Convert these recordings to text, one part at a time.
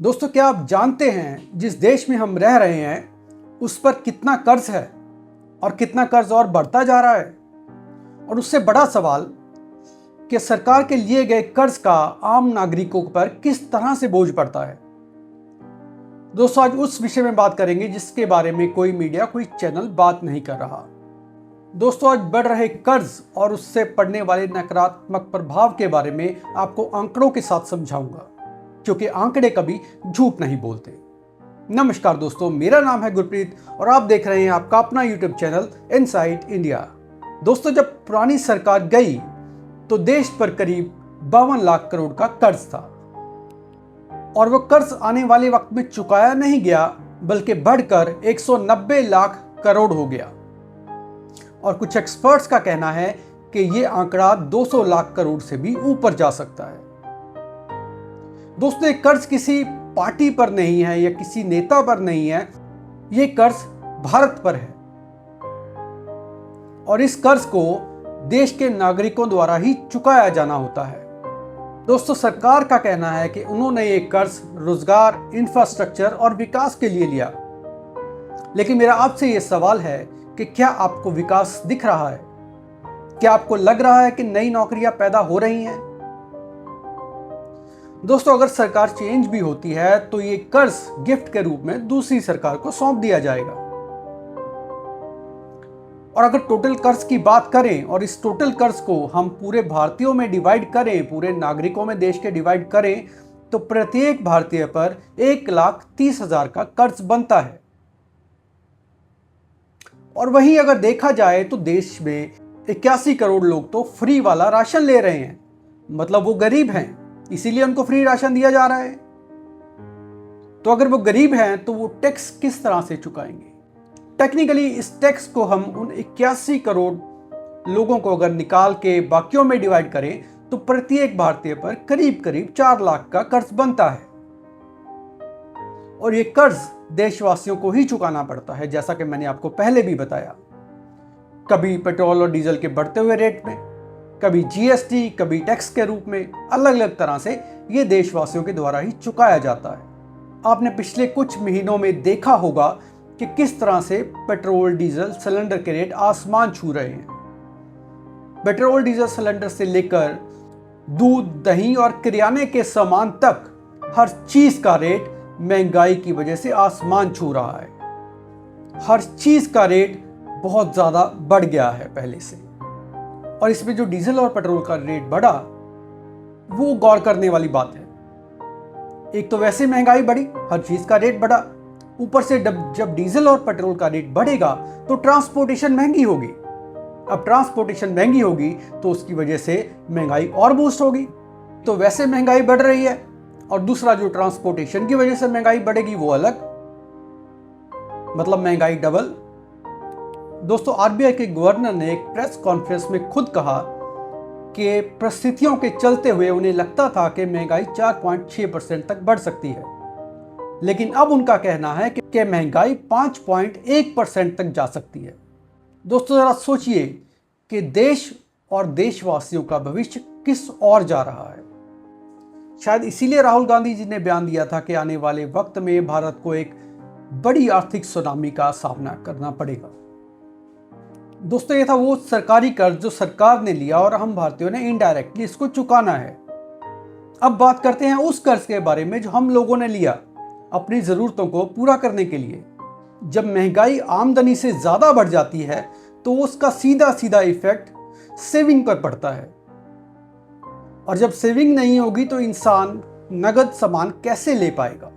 दोस्तों, क्या आप जानते हैं जिस देश में हम रह रहे हैं उस पर कितना कर्ज है और कितना कर्ज और बढ़ता जा रहा है। और उससे बड़ा सवाल कि सरकार के लिए गए कर्ज का आम नागरिकों पर किस तरह से बोझ पड़ता है। दोस्तों, आज उस विषय में बात करेंगे जिसके बारे में कोई मीडिया, कोई चैनल बात नहीं कर रहा। दोस्तों, आज बढ़ रहे कर्ज और उससे पड़ने वाले नकारात्मक प्रभाव के बारे में आपको आंकड़ों के साथ समझाऊंगा, क्योंकि आंकड़े कभी झूठ नहीं बोलते। नमस्कार दोस्तों, मेरा नाम है गुरप्रीत और आप देख रहे हैं आपका अपना यूट्यूब चैनल इनसाइट इंडिया। दोस्तों, जब पुरानी सरकार गई तो देश पर करीब 52 लाख करोड़ का कर्ज था और वो कर्ज आने वाले वक्त में चुकाया नहीं गया, बल्कि बढ़कर 190 लाख करोड़ हो गया। और कुछ एक्सपर्ट्स का कहना है कि ये आंकड़ा 200 लाख करोड़ से भी ऊपर जा सकता है। दोस्तों, ये कर्ज किसी पार्टी पर नहीं है या किसी नेता पर नहीं है, ये कर्ज भारत पर है और इस कर्ज को देश के नागरिकों द्वारा ही चुकाया जाना होता है। दोस्तों, सरकार का कहना है कि उन्होंने ये कर्ज रोजगार, इंफ्रास्ट्रक्चर और विकास के लिए लिया। लेकिन मेरा आपसे ये सवाल है कि क्या आपको विकास दिख रहा है? क्या आपको लग रहा है कि नई नौकरियां पैदा हो रही हैं? दोस्तों, अगर सरकार चेंज भी होती है तो ये कर्ज गिफ्ट के रूप में दूसरी सरकार को सौंप दिया जाएगा। और अगर टोटल कर्ज की बात करें और इस टोटल कर्ज को हम पूरे भारतीयों में डिवाइड करें, पूरे नागरिकों में देश के डिवाइड करें, तो प्रत्येक भारतीय पर 1,30,000 का कर्ज बनता है। और वहीं अगर देखा जाए तो देश में 81 करोड़ लोग तो फ्री वाला राशन ले रहे हैं, मतलब वो गरीब हैं, इसीलिए उनको फ्री राशन दिया जा रहा है। तो अगर वो गरीब हैं तो वो टैक्स किस तरह से चुकाएंगे? टेक्निकली इस टैक्स को हम उन 81 करोड़ लोगों को अगर निकाल के बाकियों में डिवाइड करें तो प्रत्येक भारतीय पर करीब करीब 4 लाख का कर्ज बनता है। और ये कर्ज देशवासियों को ही चुकाना पड़ता है, जैसा कि मैंने आपको पहले भी बताया। कभी पेट्रोल और डीजल के बढ़ते हुए रेट में, कभी जीएसटी, कभी टैक्स के रूप में, अलग अलग तरह से ये देशवासियों के द्वारा ही चुकाया जाता है। आपने पिछले कुछ महीनों में देखा होगा कि किस तरह से पेट्रोल डीजल सिलेंडर के रेट आसमान छू रहे हैं। पेट्रोल डीजल सिलेंडर से लेकर दूध, दही और किराने के सामान तक हर चीज का रेट महंगाई की वजह से आसमान छू रहा है। हर चीज का रेट बहुत ज्यादा बढ़ गया है पहले से। और इसमें जो डीजल और पेट्रोल का रेट बढ़ा, वो गौर करने वाली बात है। एक तो वैसे महंगाई बढ़ी, हर चीज का रेट बढ़ा, ऊपर से जब डीजल और पेट्रोल का रेट बढ़ेगा तो ट्रांसपोर्टेशन महंगी होगी। अब ट्रांसपोर्टेशन महंगी होगी तो उसकी वजह से महंगाई और बूस्ट होगी। तो वैसे महंगाई बढ़ रही है और दूसरा जो ट्रांसपोर्टेशन की वजह से महंगाई बढ़ेगी वो अलग, मतलब महंगाई डबल। दोस्तों, आरबीआई के गवर्नर ने एक प्रेस कॉन्फ्रेंस में खुद कहा कि परिस्थितियों के चलते हुए उन्हें लगता था कि महंगाई 4.6% तक बढ़ सकती है, लेकिन अब उनका कहना है कि महंगाई 5.1% तक जा सकती है। दोस्तों, जरा सोचिए कि देश और देशवासियों का भविष्य किस ओर जा रहा है। शायद इसीलिए राहुल गांधी जी ने बयान दिया था कि आने वाले वक्त में भारत को एक बड़ी आर्थिक सुनामी का सामना करना पड़ेगा। दोस्तों, ये था वो सरकारी कर्ज जो सरकार ने लिया और हम भारतीयों ने इनडायरेक्टली इसको चुकाना है। अब बात करते हैं उस कर्ज के बारे में जो हम लोगों ने लिया अपनी जरूरतों को पूरा करने के लिए। जब महंगाई आमदनी से ज्यादा बढ़ जाती है तो उसका सीधा सीधा इफेक्ट सेविंग पर पड़ता है, और जब सेविंग नहीं होगी तो इंसान नगद सामान कैसे ले पाएगा।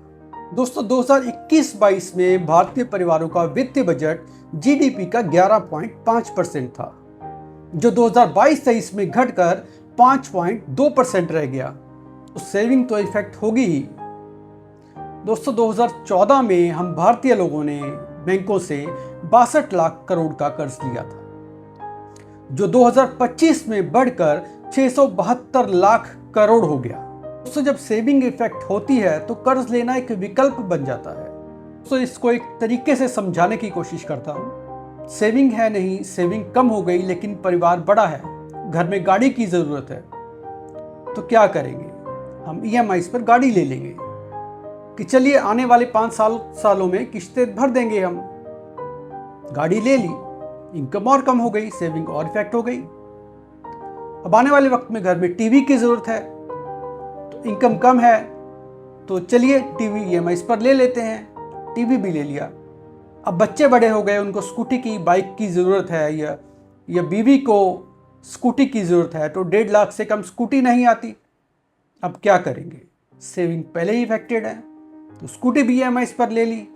दोस्तों, 2021-22 में भारतीय परिवारों का वित्तीय बजट जीडीपी का 11.5% था, जो 2022-23 में घटकर 5.2% रह गया। तो सेविंग तो इफेक्ट होगी ही। दोस्तों, 2014 में हम भारतीय लोगों ने बैंकों से 62 लाख करोड़ का कर्ज लिया था, जो 2025 में बढ़कर 672 लाख करोड़ हो गया। दोस्तों, जब सेविंग इफेक्ट होती है तो कर्ज लेना एक विकल्प बन जाता है। तो इसको एक तरीके से समझाने की कोशिश करता हूँ। सेविंग है नहीं, सेविंग कम हो गई, लेकिन परिवार बड़ा है, घर में गाड़ी की जरूरत है, तो क्या करेंगे? हम ईएमआई पर गाड़ी ले लेंगे। कि चलिए आने वाले 5 सालों में किस्तें भर देंगे हम। गाड़ी ले ली, इनकम और कम हो गई, सेविंग और इफेक्ट हो गई। अब आने वाले वक्त में घर में टीवी की जरूरत है, तो इनकम कम है, तो चलिए टीवी ईएमआई पर ले लेते हैं, टीवी भी ले लिया। अब बच्चे बड़े हो गए, उनको स्कूटी की, बाइक की ज़रूरत है, या बीवी को स्कूटी की ज़रूरत है, तो 1.5 लाख से कम स्कूटी नहीं आती। अब क्या करेंगे? सेविंग पहले ही इफेक्टेड है, तो स्कूटी भी ईएमआई पर ले ली।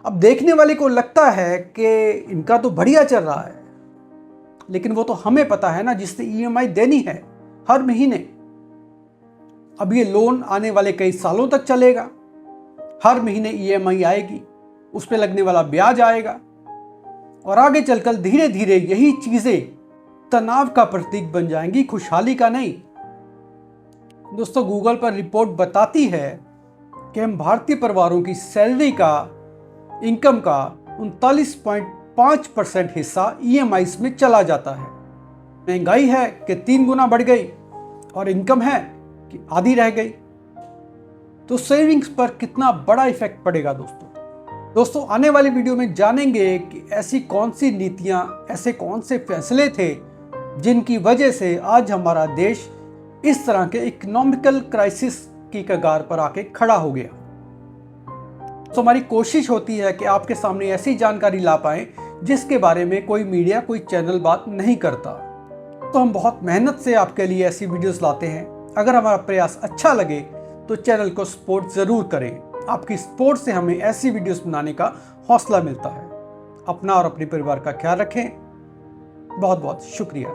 अब देखने वाले को लगता है कि इनका तो बढ़िया चल रहा है, लेकिन वो तो हमें पता है ना, जिसने ईएमआई देनी है हर महीने। अब ये लोन आने वाले कई सालों तक चलेगा, हर महीने ईएमआई आएगी, उस पर लगने वाला ब्याज आएगा, और आगे चलकर धीरे धीरे यही चीजें तनाव का प्रतीक बन जाएंगी, खुशहाली का नहीं। दोस्तों, गूगल पर रिपोर्ट बताती है कि हम भारतीय परिवारों की सैलरी का, इनकम का 39.5% हिस्सा ईएमआई में चला जाता है। महंगाई है कि 3 गुना बढ़ गई, और इनकम है कि आधी रह गई, तो सेविंग्स पर कितना बड़ा इफेक्ट पड़ेगा। दोस्तों आने वाली वीडियो में जानेंगे कि ऐसी कौन सी नीतियां, ऐसे कौन से फैसले थे जिनकी वजह से आज हमारा देश इस तरह के इकोनॉमिकल क्राइसिस की कगार पर आके खड़ा हो गया। तो हमारी कोशिश होती है कि आपके सामने ऐसी जानकारी ला पाएं जिसके बारे में कोई मीडिया, कोई चैनल बात नहीं करता। तो हम बहुत मेहनत से आपके लिए ऐसी वीडियोस लाते हैं। अगर हमारा प्रयास अच्छा लगे तो चैनल को सपोर्ट ज़रूर करें। आपकी सपोर्ट से हमें ऐसी वीडियोस बनाने का हौसला मिलता है। अपना और अपने परिवार का ख्याल रखें। बहुत बहुत शुक्रिया।